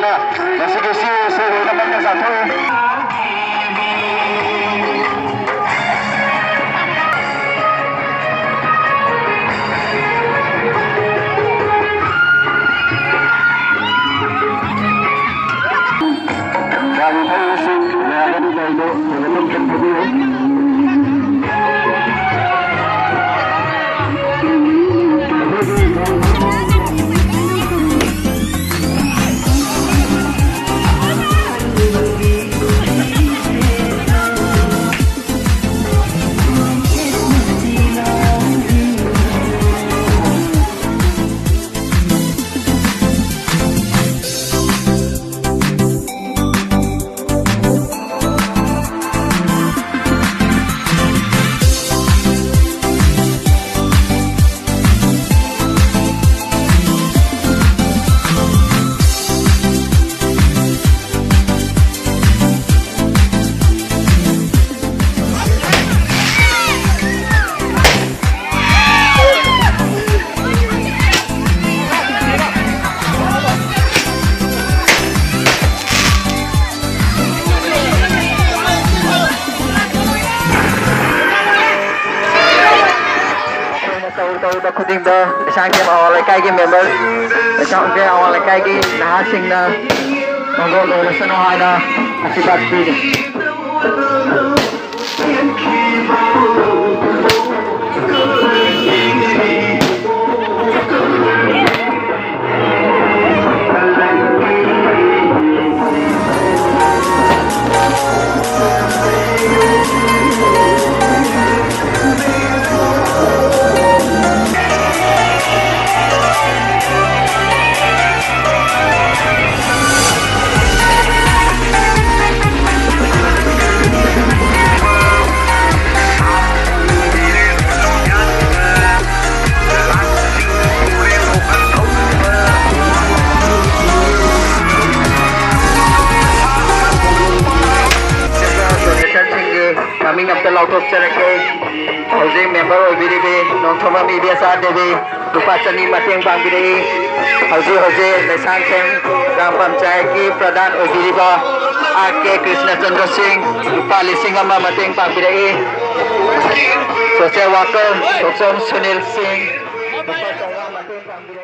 là sự kỳ siêu sự hồi năm năm giảm thôi. Và vì thấy sự là đã đi về độ thì là không cần phải đi. tôi quyết định để sang game họ lại cay game member để chọn game họ lại cay cái đá sinh là còn gọi là sân hai là Asibat đi. Kami ngapta lautot charake hoje member oibiribe nonthoma biasa devi rupa chani mateng bangbire hoje lesang kem gram panchayat ki pradhan oibiriba ake Krishna Chandra Singh rupa lising ama mateng bangbire social worker Dr. Sunil Singh rupa changa mateng bangbire